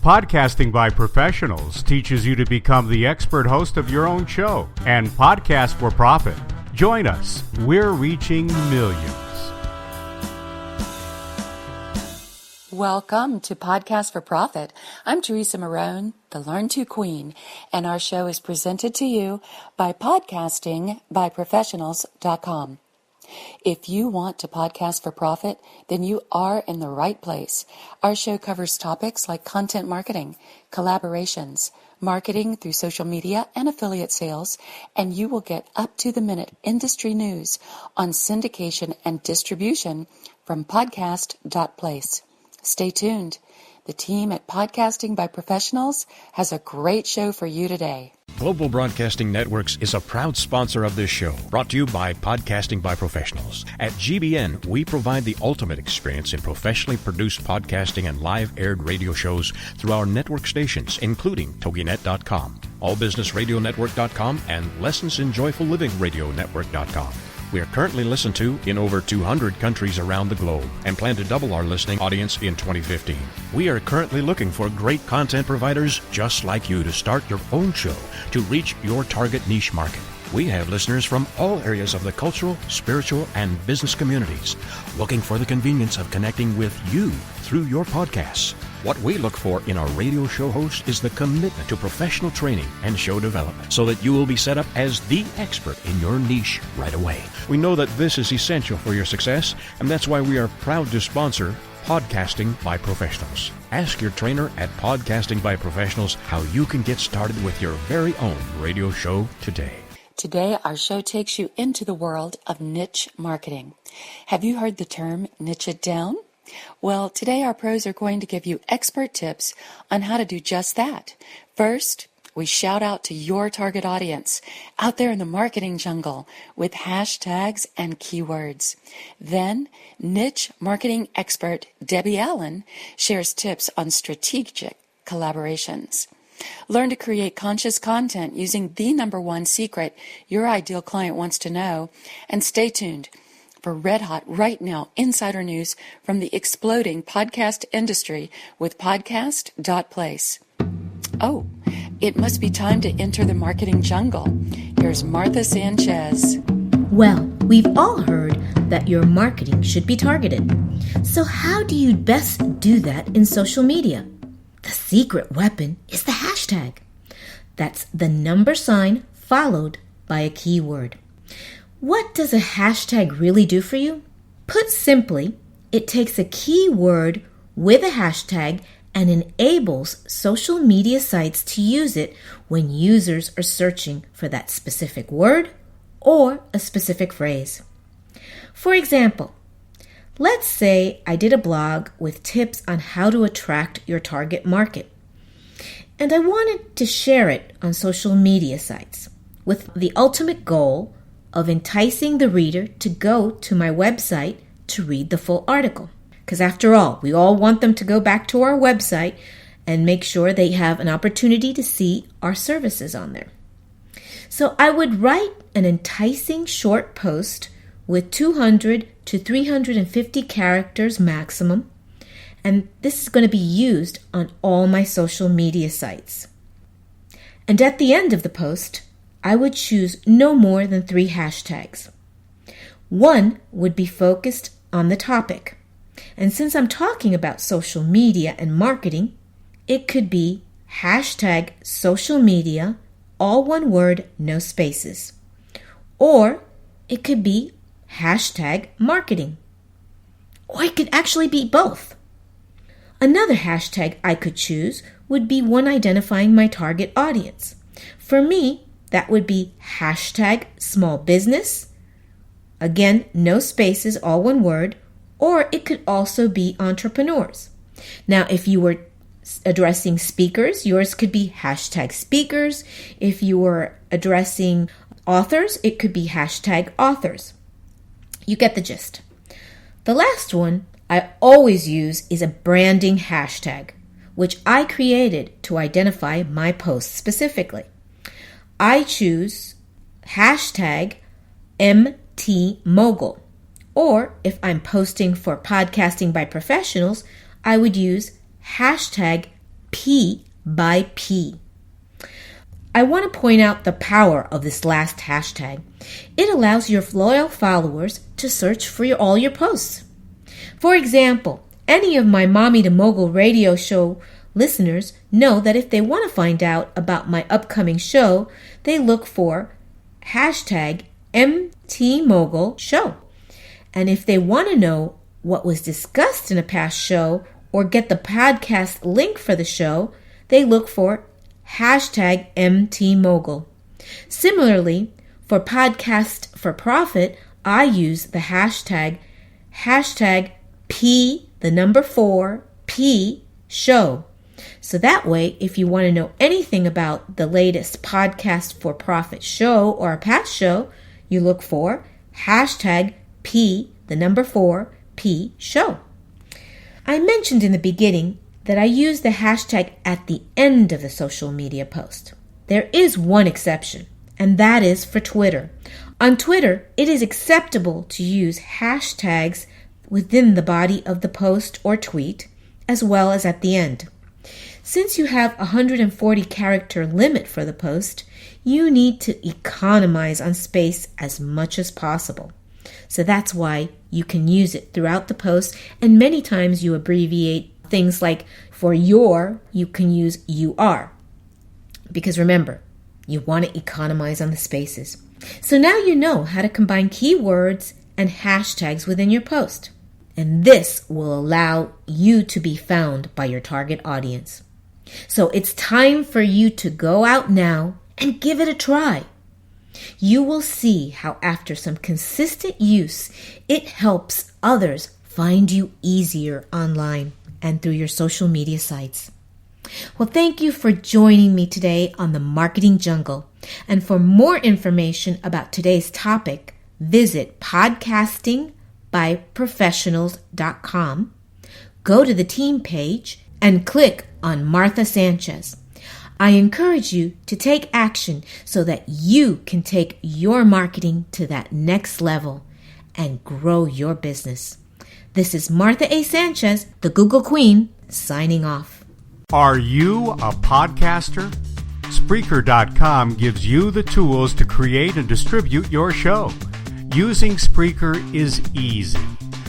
Podcasting by Professionals teaches you to become the expert host of your own show and podcast for profit. Join us. We're reaching millions. Welcome to Podcast for Profit. I'm Teresa Marone, the Learn To Queen, and our show is presented to you by podcastingbyprofessionals.com. If you want to podcast for profit, then you are in the right place. Our show covers topics like content marketing, collaborations, marketing through social media and affiliate sales, and you will get up-to-the-minute industry news on syndication and distribution from Podcast.Place. Stay tuned. The team at Podcasting by Professionals has a great show for you today. Global Broadcasting Networks is a proud sponsor of this show, brought to you by Podcasting by Professionals. At GBN, we provide the ultimate experience in professionally produced podcasting and live aired radio shows through our network stations, including TogiNet.com, AllBusinessRadioNetwork.com, and LessonsInJoyfulLivingRadioNetwork.com. We are currently listened to in over 200 countries around the globe and plan to double our listening audience in 2015. We are currently looking for great content providers just like you to start your own show to reach your target niche market. We have listeners from all areas of the cultural, spiritual, and business communities looking for the convenience of connecting with you through your podcasts. What we look for in our radio show host is the commitment to professional training and show development so that you will be set up as the expert in your niche right away. We know that this is essential for your success, and that's why we are proud to sponsor Podcasting by Professionals. Ask your trainer at Podcasting by Professionals how you can get started with your very own radio show today. Today, our show takes you into the world of niche marketing. Have you heard the term niche it down? Well, today our pros are going to give you expert tips on how to do just that. First, we shout out to your target audience out there in the marketing jungle with hashtags and keywords. Then, niche marketing expert Debbie Allen shares tips on strategic collaborations. Learn to create conscious content using the number one secret your ideal client wants to know. And stay tuned for red hot right now insider news from the exploding podcast industry with Podcast.Place. Oh, it must be time to enter the marketing jungle. Here's Martha Sanchez. Well, we've all heard that your marketing should be targeted. So how do you best do that in social media? The secret weapon is the hashtag. That's the number sign followed by a keyword. What does a hashtag really do for you? Put simply, it takes a keyword with a hashtag and enables social media sites to use it when users are searching for that specific word or a specific phrase. For example, let's say I did a blog with tips on how to attract your target market, and I wanted to share it on social media sites with the ultimate goal of enticing the reader to go to my website to read the full article. Because after all, we all want them to go back to our website and make sure they have an opportunity to see our services on there. So I would write an enticing short post with 200 to 350 characters maximum, and this is going to be used on all my social media sites. And at the end of the post, I would choose no more than 3 hashtags. One would be focused on the topic, and since I'm talking about social media and marketing, it could be hashtag social media, all one word, no spaces. Or it could be hashtag marketing. Or it could actually be both. Another hashtag I could choose would be one identifying my target audience. For me, that would be hashtag small business. Again, no spaces, all one word. Or it could also be entrepreneurs. Now, if you were addressing speakers, yours could be hashtag speakers. If you were addressing authors, it could be hashtag authors. You get the gist. The last one I always use is a branding hashtag, which I created to identify my posts specifically. I choose hashtag MTMogul. Or if I'm posting for Podcasting by Professionals, I would use hashtag P by P. I want to point out the power of this last hashtag. It allows your loyal followers to search for all your posts. For example, any of my Mommy to Mogul radio show listeners know that if they want to find out about my upcoming show, they look for hashtag MTMogul show. And if they want to know what was discussed in a past show or get the podcast link for the show, they look for hashtag MTMogul. Similarly, for Podcast for Profit, I use the hashtag P, the number 4, P show. So that way, if you want to know anything about the latest Podcast for Profit show or a past show, you look for hashtag P, the number 4, P show. I mentioned in the beginning that I use the hashtag at the end of the social media post. There is one exception, and that is for Twitter. On Twitter, it is acceptable to use hashtags within the body of the post or tweet, as well as at the end. Since you have a 140-character limit for the post, you need to economize on space as much as possible. So that's why you can use it throughout the post, and many times you abbreviate things like for your, you can use UR. Because remember, you want to economize on the spaces. So now you know how to combine keywords and hashtags within your post. And this will allow you to be found by your target audience. So it's time for you to go out now and give it a try. You will see how after some consistent use, it helps others find you easier online and through your social media sites. Well, thank you for joining me today on the Marketing Jungle. And for more information about today's topic, visit podcastingbyprofessionals.com, go to the team page, and click on Martha Sanchez. I encourage you to take action so that you can take your marketing to that next level and grow your business. This is Martha A. Sanchez, the Google Queen, signing off. Are you a podcaster? Spreaker.com gives you the tools to create and distribute your show. Using Spreaker is easy.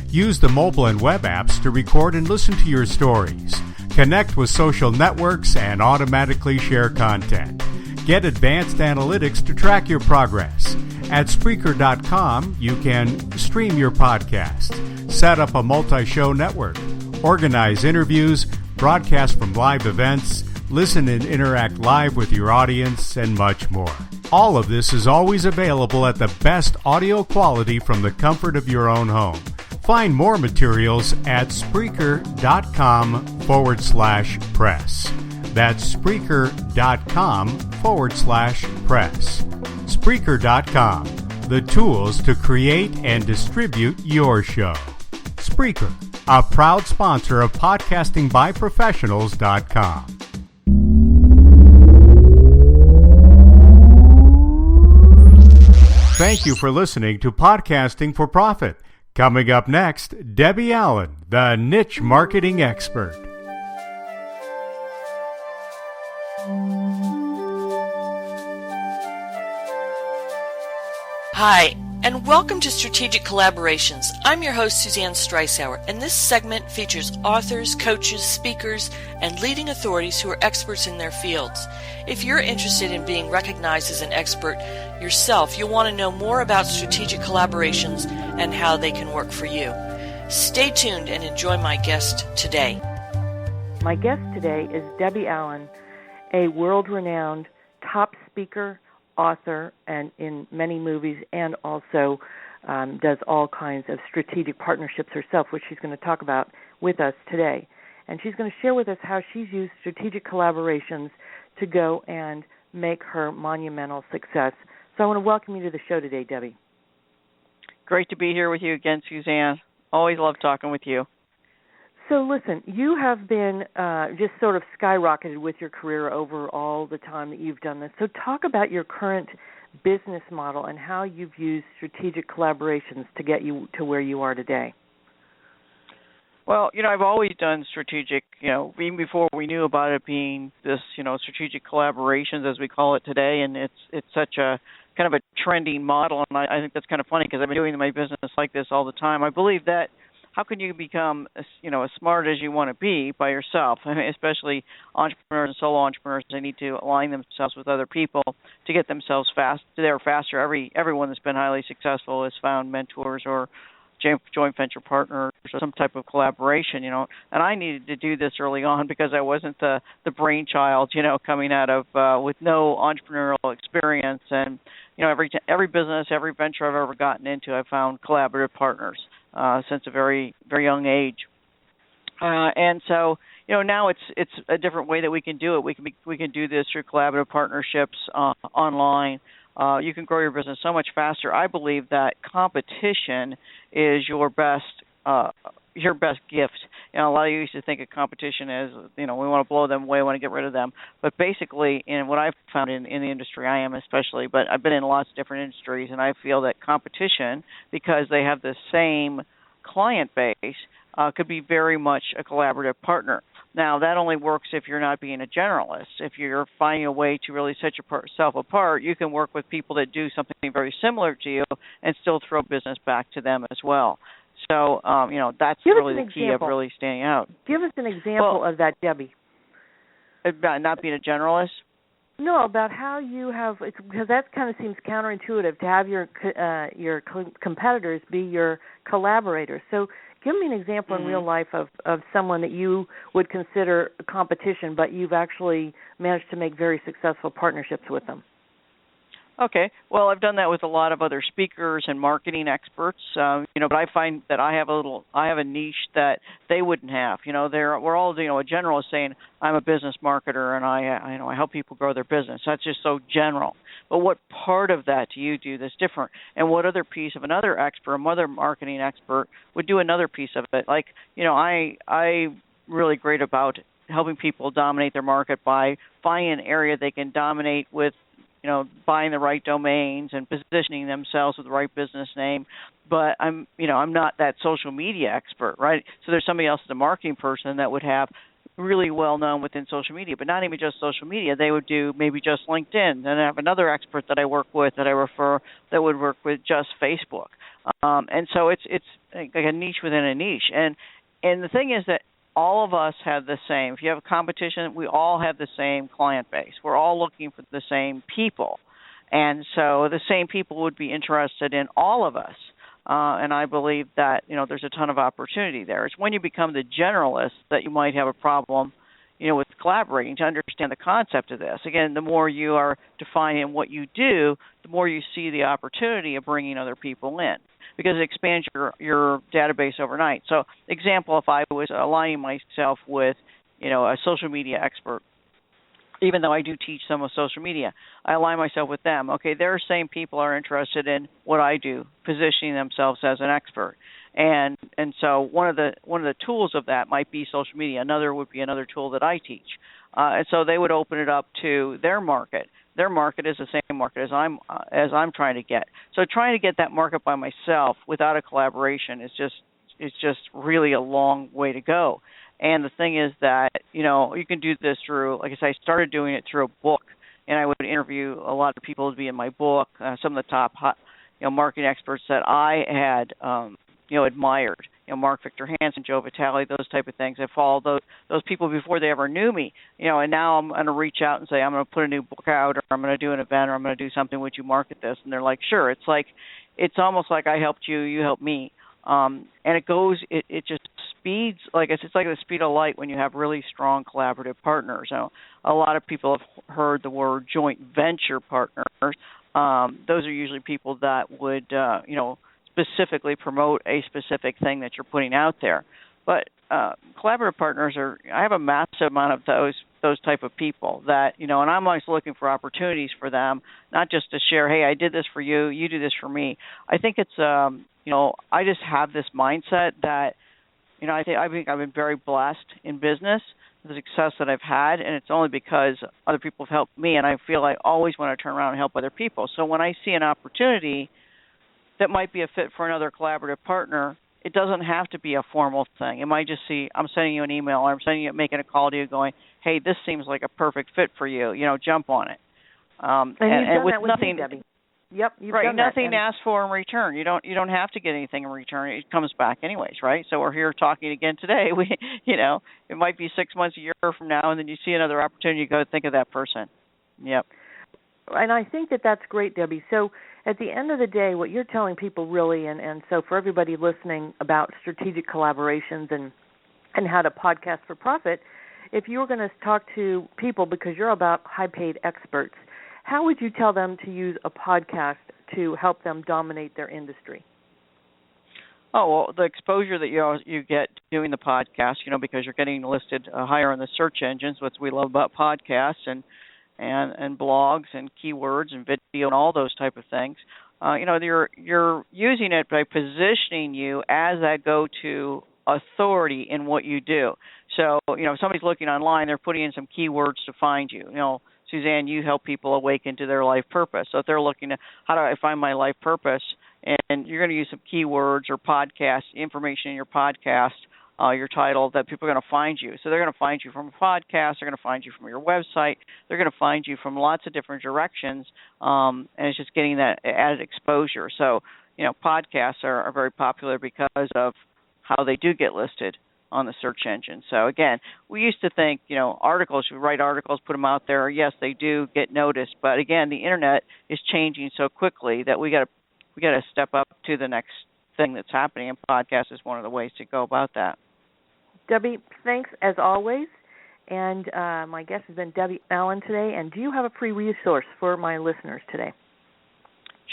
Use the mobile and web apps to record and listen to your stories. Connect with social networks and automatically share content. Get advanced analytics to track your progress. At Spreaker.com, you can stream your podcast, set up a multi-show network, organize interviews, broadcast from live events, listen and interact live with your audience, and much more. All of this is always available at the best audio quality from the comfort of your own home. Find more materials at Spreaker.com/press. That's Spreaker.com/press. Spreaker.com, the tools to create and distribute your show. Spreaker, a proud sponsor of podcastingbyprofessionals.com. Thank you for listening to Podcasting for Profit. Coming up next, Debbie Allen, the niche marketing expert. Hi, and welcome to Strategic Collaborations. I'm your host, Suzanne Streisauer, and this segment features authors, coaches, speakers, and leading authorities who are experts in their fields. If you're interested in being recognized as an expert yourself, you'll want to know more about strategic collaborations and how they can work for you. Stay tuned and enjoy my guest today. My guest today is Debbie Allen, a world-renowned top speaker, author, and in many movies, and also does all kinds of strategic partnerships herself, which she's going to talk about with us today. And she's going to share with us how she's used strategic collaborations to go and make her monumental success. So I want to welcome you to the show today, Debbie. Great to be here with you again, Suzanne. Always love talking with you. So listen, you have been just sort of skyrocketed with your career over all the time that you've done this. So talk about your current business model and how you've used strategic collaborations to get you to where you are today. Well, I've always done strategic, even before we knew about it being this, strategic collaborations as we call it today, and it's such a kind of a trending model, and I think that's kind of funny because I've been doing my business like this all the time. I believe that how can you become, as smart as you want to be by yourself? I mean, especially entrepreneurs and solo entrepreneurs, they need to align themselves with other people to get themselves faster. Everyone that's been highly successful has found mentors or joint venture partners or some type of collaboration, and I needed to do this early on because I wasn't the brainchild, coming out of with no entrepreneurial experience, and every business, every venture I've ever gotten into, I've found collaborative partners since a very, very young age, and so now it's a different way that we can do it. We can do this through collaborative partnerships online. You can grow your business so much faster. I believe that competition is your best gift. A lot of you used to think of competition as, we want to blow them away, we want to get rid of them. But basically, in what I've found in the industry I am especially, but I've been in lots of different industries, and I feel that competition, because they have the same client base, could be very much a collaborative partner. Now, that only works if you're not being a generalist. If you're finding a way to really set yourself apart, you can work with people that do something very similar to you and still throw business back to them as well. So, that's really the key of really standing out. Give us an example of that, Debbie. About not being a generalist? No, about how you have, because that kind of seems counterintuitive to have your competitors be your collaborators. So give me an example in real life of someone that you would consider a competition, but you've actually managed to make very successful partnerships with them. Okay. Well, I've done that with a lot of other speakers and marketing experts, but I find that I have a niche that they wouldn't have. We're all, a generalist saying, I'm a business marketer and I help people grow their business. That's just so general. But what part of that do you do that's different? And what other piece of another expert, another marketing expert would do another piece of it? Like, I'm really great about helping people dominate their market by finding an area they can dominate with, buying the right domains and positioning themselves with the right business name. But I'm not that social media expert, right? So there's somebody else, as a marketing person, that would have really well known within social media, but not even just social media. They would do maybe just LinkedIn. Then I have another expert that I work with that I refer that would work with just Facebook. And so it's like a niche within a niche. And the thing is that all of us have the same. If you have a competition, we all have the same client base. We're all looking for the same people. And so the same people would be interested in all of us. And I believe that, there's a ton of opportunity there. It's when you become the generalist that you might have a problem, with collaborating to understand the concept of this. Again, the more you are defining what you do, the more you see the opportunity of bringing other people in, because it expands your database overnight. So, example, if I was aligning myself with, a social media expert, even though I do teach some of social media, I align myself with them. Okay, their same people are interested in what I do, positioning themselves as an expert. And so one of the tools of that might be social media. Another would be another tool that I teach. And so they would open it up to their market. Their market is the same market as I'm trying to get. So trying to get that market by myself without a collaboration is just really a long way to go. And the thing is that, you can do this through, like I said, I started doing it through a book, and I would interview a lot of people to be in my book, some of the top marketing experts that I had, admired, Mark Victor Hansen, Joe Vitale, those type of things. I followed those people before they ever knew me, and now I'm going to reach out and say, I'm going to put a new book out, or I'm going to do an event, or I'm going to do something. Would you market this? And they're like, sure. It's almost like I helped you, you helped me. And it just speeds, it's like the speed of light when you have really strong collaborative partners. So a lot of people have heard the word joint venture partners. Those are usually people that would, specifically promote a specific thing that you're putting out there. But collaborative partners I have a massive amount of those type of people that, and I'm always looking for opportunities for them, not just to share, hey, I did this for you, you do this for me. I think it's, I just have this mindset that, I think I've been very blessed in business, the success that I've had, and it's only because other people have helped me, and I feel I always want to turn around and help other people. So when I see an opportunity that might be a fit for another collaborative partner, it doesn't have to be a formal thing. It might just be, I'm sending you an email, or making a call to you going, hey, this seems like a perfect fit for you. Jump on it. And you've done with that with nothing, me, Debbie. You've right, done nothing that. to ask for in return. You don't have to get anything in return. It comes back anyways, right? So we're here talking again today. It might be 6 months, a year from now, and then you see another opportunity, you go think of that person. Yep. And I think that that's great, Debbie. So at the end of the day, what you're telling people really, and so for everybody listening about strategic collaborations and how to podcast for profit, if you were going to talk to people, because you're about high-paid experts, how would you tell them to use a podcast to help them dominate their industry? Oh, well, the exposure that you get doing the podcast, because you're getting listed higher in the search engines, which we love about podcasts, and blogs and keywords and video and all those type of things. You're using it by positioning you as that go-to authority in what you do. So, if somebody's looking online, they're putting in some keywords to find you. Suzanne, you help people awaken to their life purpose. So if they're looking at how do I find my life purpose, and you're going to use some keywords or podcast information in your podcast, your title, that people are going to find you. So they're going to find you from a podcast, they're going to find you from your website, they're going to find you from lots of different directions, and it's just getting that added exposure. So, podcasts are very popular because of how they do get listed on the search engine. So again, we used to think, articles, we write articles, put them out there. Yes, they do get noticed, but again, the internet is changing so quickly that we got to step up to the next thing that's happening, and podcast is one of the ways to go about that. Debbie, thanks as always. And my guest has been Debbie Allen today. And do you have a free resource for my listeners today?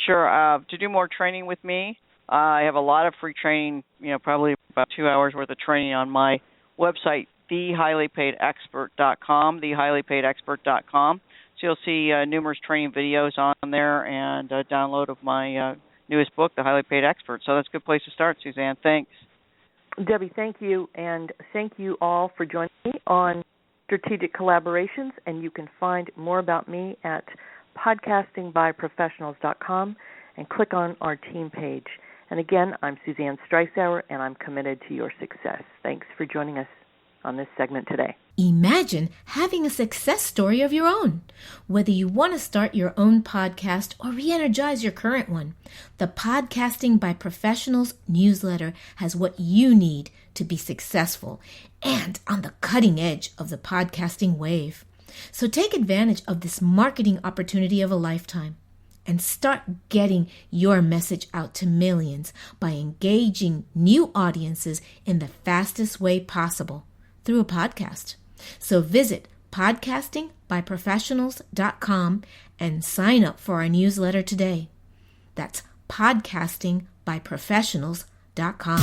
Sure. To do more training with me, I have a lot of free training, probably about 2 hours worth of training on my website, thehighlypaidexpert.com, thehighlypaidexpert.com. So you'll see numerous training videos on there and a download of my newest book, The Highly Paid Expert. So that's a good place to start, Suzanne. Thanks. Debbie, thank you. And thank you all for joining me on Strategic Collaborations. And you can find more about me at podcastingbyprofessionals.com and click on our team page. And again, I'm Suzanne Streisauer, and I'm committed to your success. Thanks for joining us on this segment today. Imagine having a success story of your own. Whether you want to start your own podcast or re-energize your current one, the Podcasting by Professionals newsletter has what you need to be successful and on the cutting edge of the podcasting wave. So take advantage of this marketing opportunity of a lifetime and start getting your message out to millions by engaging new audiences in the fastest way possible through a podcast. So visit podcastingbyprofessionals.com and sign up for our newsletter today. That's podcastingbyprofessionals.com.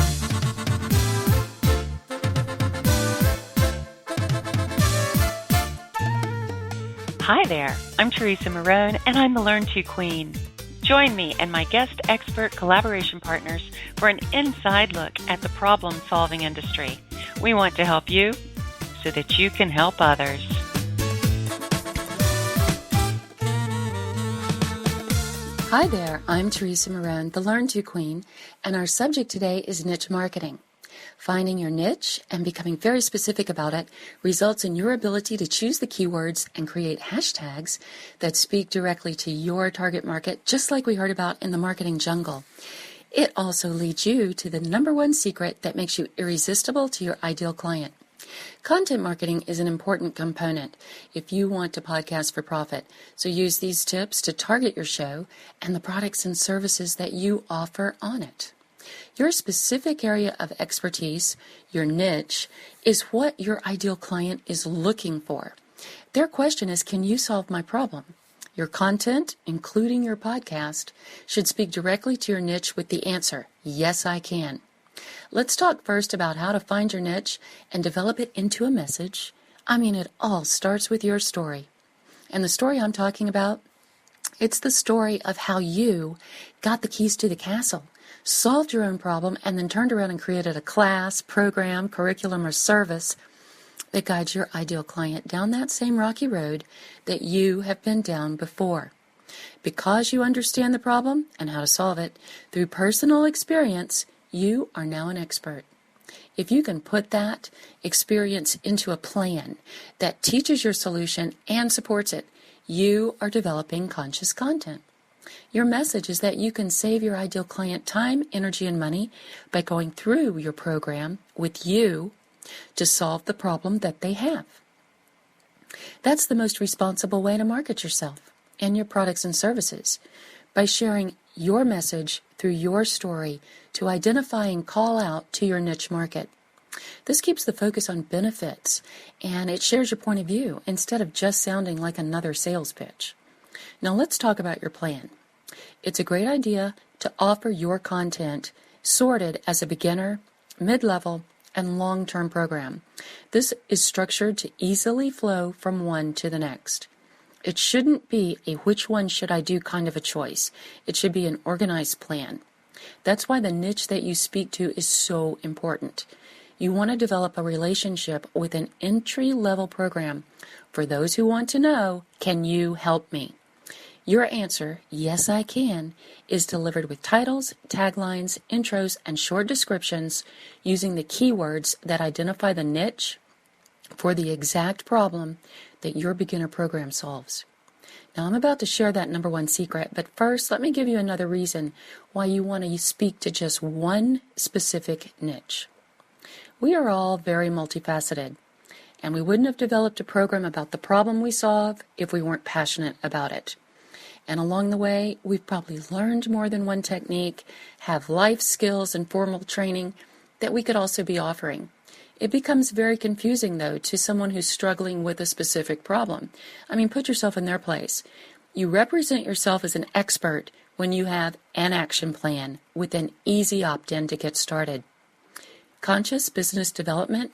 Hi there, I'm Teresa Marone, and I'm the Learn To Queen. Join me and my guest expert collaboration partners for an inside look at the problem-solving industry. We want to help you so that you can help others. Hi there, I'm Teresa Marone, the Learn To Queen, and our subject today is niche marketing. Finding your niche and becoming very specific about it results in your ability to choose the keywords and create hashtags that speak directly to your target market, just like we heard about in the marketing jungle. It also leads you to the number one secret that makes you irresistible to your ideal client. Content marketing is an important component if you want to podcast for profit. So use these tips to target your show and the products and services that you offer on it. Your specific area of expertise, your niche, is what your ideal client is looking for. Their question is, can you solve my problem? Your content, including your podcast, should speak directly to your niche with the answer, yes, I can. Let's talk first about how to find your niche and develop it into a message. It all starts with your story. And the story I'm talking about, it's the story of how you got the keys to the castle, solved your own problem, and then turned around and created a class, program, curriculum, or service that guides your ideal client down that same rocky road that you have been down before. Because you understand the problem and how to solve it through personal experience, You are now an expert. If you can put that experience into a plan that teaches your solution and supports it, you are developing conscious content. Your message is that you can save your ideal client time, energy, and money by going through your program with you to solve the problem that they have. That's the most responsible way to market yourself and your products and services, by sharing your message through your story to identify and call out to your niche market. This keeps the focus on benefits, and it shares your point of view instead of just sounding like another sales pitch. Now let's talk about your plan. It's a great idea to offer your content sorted as a beginner, mid-level, and long-term program. This is structured to easily flow from one to the next. It shouldn't be a which one should I do kind of a choice. It should be an organized plan. That's why the niche that you speak to is so important. You want to develop a relationship with an entry-level program for those who want to know, can you help me? Your answer, yes I can, is delivered with titles, taglines, intros, and short descriptions using the keywords that identify the niche for the exact problem that your beginner program solves. Now I'm about to share that number one secret, but first let me give you another reason why you want to speak to just one specific niche. We are all very multifaceted, and we wouldn't have developed a program about the problem we solve if we weren't passionate about it. And along the way, we've probably learned more than one technique, have life skills and formal training that we could also be offering. It becomes very confusing, though, to someone who's struggling with a specific problem. I mean, put yourself in their place. You represent yourself as an expert when you have an action plan with an easy opt-in to get started. Conscious business development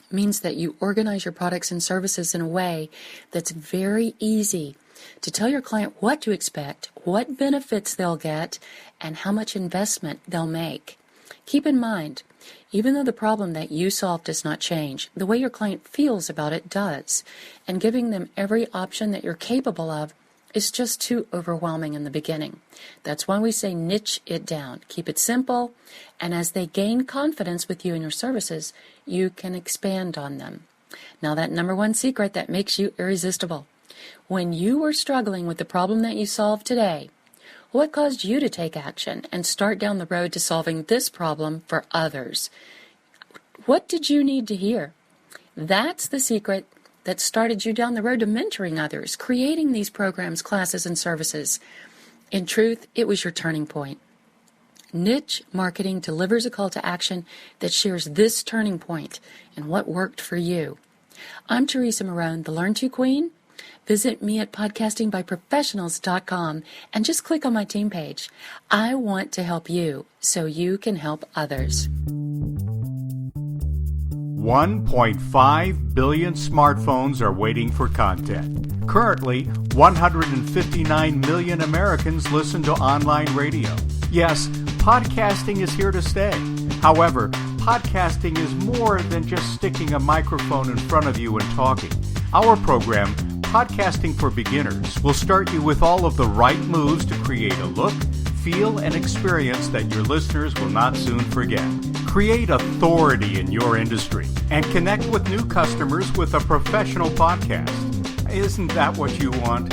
means that you organize your products and services in a way that's very easy to tell your client what to expect, what benefits they'll get, and how much investment they'll make. Keep in mind, even though the problem that you solve does not change, the way your client feels about it does, and giving them every option that you're capable of is just too overwhelming in the beginning. That's why we say niche it down. Keep it simple, and as they gain confidence with you and your services, you can expand on them. Now that number one secret that makes you irresistible. When you were struggling with the problem that you solved today, what caused you to take action and start down the road to solving this problem for others? What did you need to hear? That's the secret that started you down the road to mentoring others, creating these programs, classes, and services. In truth, it was your turning point. Niche marketing delivers a call to action that shares this turning point and what worked for you. I'm Teresa Marone, the Learn To Queen. Visit me at podcastingbyprofessionals.com and just click on my team page. I want to help you so you can help others. 1.5 billion smartphones are waiting for content. Currently, 159 million Americans listen to online radio. Yes, podcasting is here to stay. However, podcasting is more than just sticking a microphone in front of you and talking. Our program, Podcasting for Beginners, will start you with all of the right moves to create a look, feel, and experience that your listeners will not soon forget. Create authority in your industry and connect with new customers with a professional podcast. Isn't that what you want?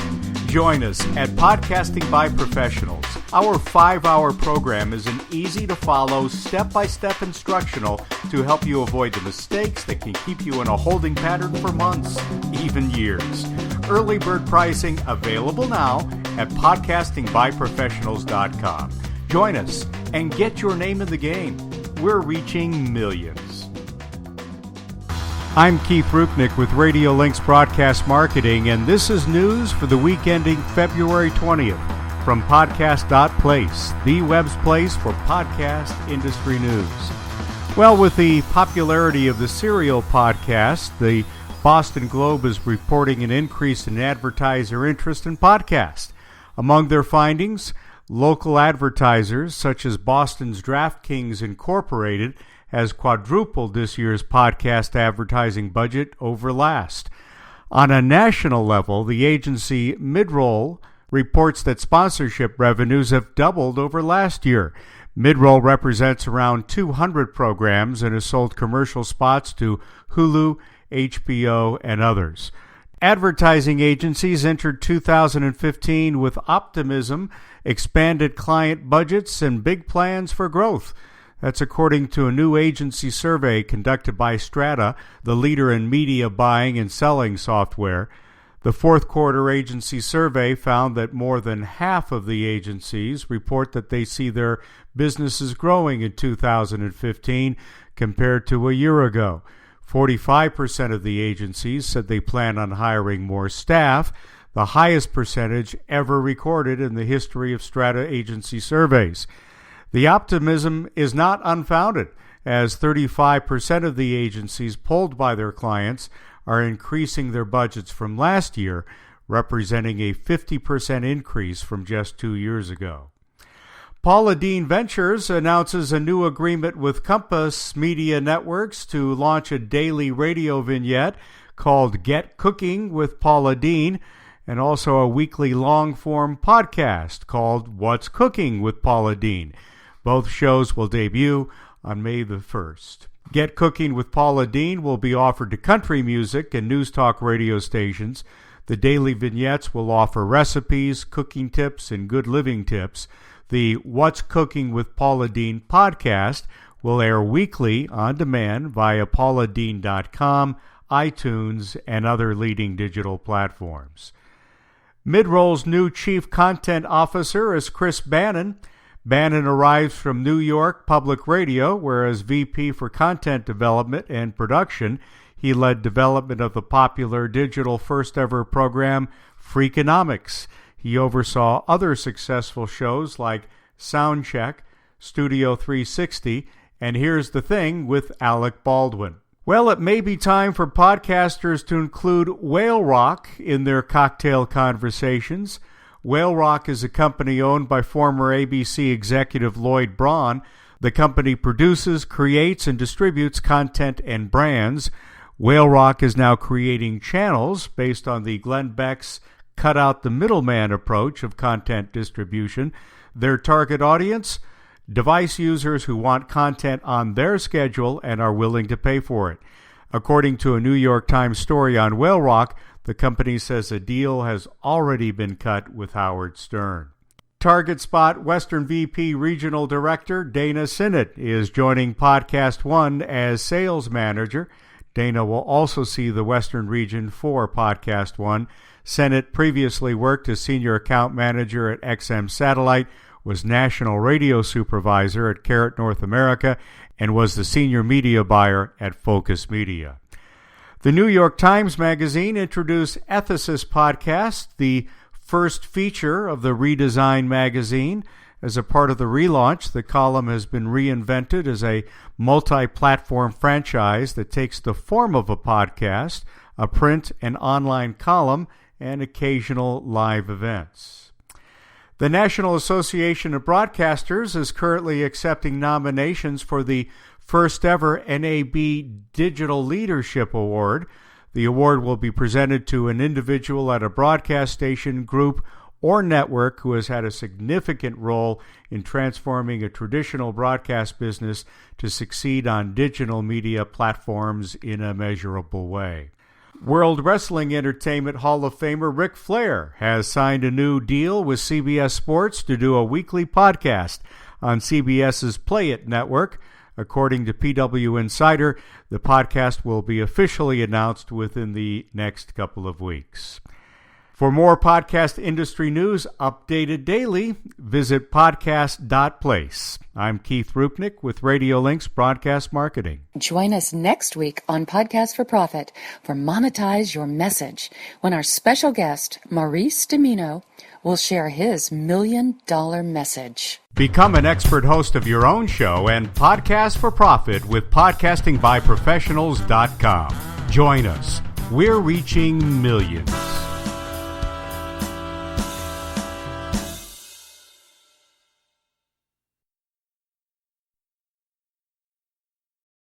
Join us at Podcasting by Professionals. Our 5-hour program is an easy-to-follow, step-by-step instructional to help you avoid the mistakes that can keep you in a holding pattern for months, even years. Early bird pricing available now at podcastingbyprofessionals.com. Join us and get your name in the game. We're reaching millions. I'm Keith Rupnick with Radio Links Broadcast Marketing, and this is news for the week ending February 20th from Podcast.Place, the web's place for podcast industry news. Well, with the popularity of the serial podcast, the Boston Globe is reporting an increase in advertiser interest in podcasts. Among their findings, local advertisers such as Boston's DraftKings Incorporated has quadrupled this year's podcast advertising budget over last. On a national level, the agency Midroll reports that sponsorship revenues have doubled over last year. Midroll represents around 200 programs and has sold commercial spots to Hulu, HBO, and others. Advertising agencies entered 2015 with optimism, expanded client budgets, and big plans for growth. That's according to a new agency survey conducted by Strata, the leader in media buying and selling software. The fourth quarter agency survey found that more than half of the agencies report that they see their businesses growing in 2015 compared to a year ago. 45% of the agencies said they plan on hiring more staff, the highest percentage ever recorded in the history of Strata agency surveys. The optimism is not unfounded, as 35% of the agencies polled by their clients are increasing their budgets from last year, representing a 50% increase from just 2 years ago. Paula Deen Ventures announces a new agreement with Compass Media Networks to launch a daily radio vignette called Get Cooking with Paula Deen, and also a weekly long-form podcast called What's Cooking with Paula Deen. Both shows will debut on May the 1st. Get Cooking with Paula Deen will be offered to country music and news talk radio stations. The daily vignettes will offer recipes, cooking tips, and good living tips. The What's Cooking with Paula Deen podcast will air weekly on demand via pauladeen.com, iTunes, and other leading digital platforms. Midroll's new Chief Content Officer is Chris Bannon. Bannon arrives from New York Public Radio, where as VP for Content Development and Production, he led development of the popular digital first-ever program Freakonomics. He oversaw other successful shows like Soundcheck, Studio 360, and Here's the Thing with Alec Baldwin. Well, it may be time for podcasters to include Whale Rock in their cocktail conversations. Whale Rock is a company owned by former ABC executive Lloyd Braun. The company produces, creates, and distributes content and brands. Whale Rock is now creating channels based on the Glenn Beck's cut out the middleman approach of content distribution. Their target audience? Device users who want content on their schedule and are willing to pay for it. According to a New York Times story on Whale Rock, the company says a deal has already been cut with Howard Stern. Target Spot Western VP Regional Director Dana Sinnott is joining Podcast One as sales manager. Dana will also see the Western region for Podcast One. Sinnott previously worked as senior account manager at XM Satellite, was national radio supervisor at Carrot North America, and was the senior media buyer at Focus Media. The New York Times Magazine introduced Ethicist Podcast, the first feature of the redesigned magazine. As a part of the relaunch, the column has been reinvented as a multi-platform franchise that takes the form of a podcast, a print and online column, and occasional live events. The National Association of Broadcasters is currently accepting nominations for the first ever NAB Digital Leadership Award. The award will be presented to an individual at a broadcast station, group, or network who has had a significant role in transforming a traditional broadcast business to succeed on digital media platforms in a measurable way. World Wrestling Entertainment Hall of Famer Ric Flair has signed a new deal with CBS Sports to do a weekly podcast on CBS's Play It network. According to PW Insider, the podcast will be officially announced within the next couple of weeks. For more podcast industry news updated daily, visit Podcast.Place. I'm Keith Rupnick with Radio Link's Broadcast Marketing. Join us next week on Podcast for Profit for Monetize Your Message, when our special guest, Maurice Dimino, will share his $1 million message. Become an expert host of your own show and podcast for profit with podcastingbyprofessionals.com. Join us. We're reaching millions.